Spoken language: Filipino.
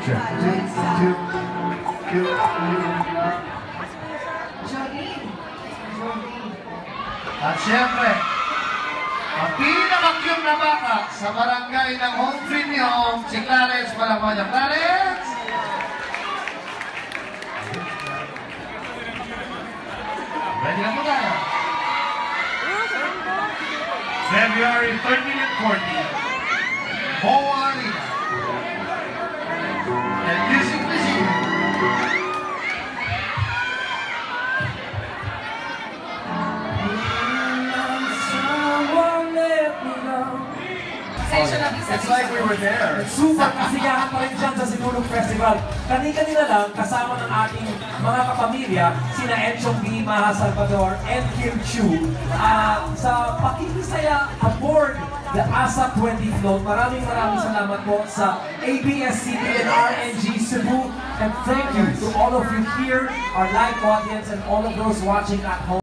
At siyempre, ang pinaka-cute na baka sa barangay ng Home Free Home, si Clarence Palamaña. Clarence! Ready na po tayo. February 13 and 14, Moa Arena. And music this year. It's like we were there. Super kasiyahan pa rin dyan sa Sinulog Festival. Kani-kanina lang, kasama ng ating mga kapamilya, sina Enchong B, Maha Salvador, and Kim Chu, sa pakikisaya aboard the ASA 20 float. Maraming salamat po sa ABS-CBN and RNG Cebu. And thank you to all of you here, our live audience, and all of those watching at home.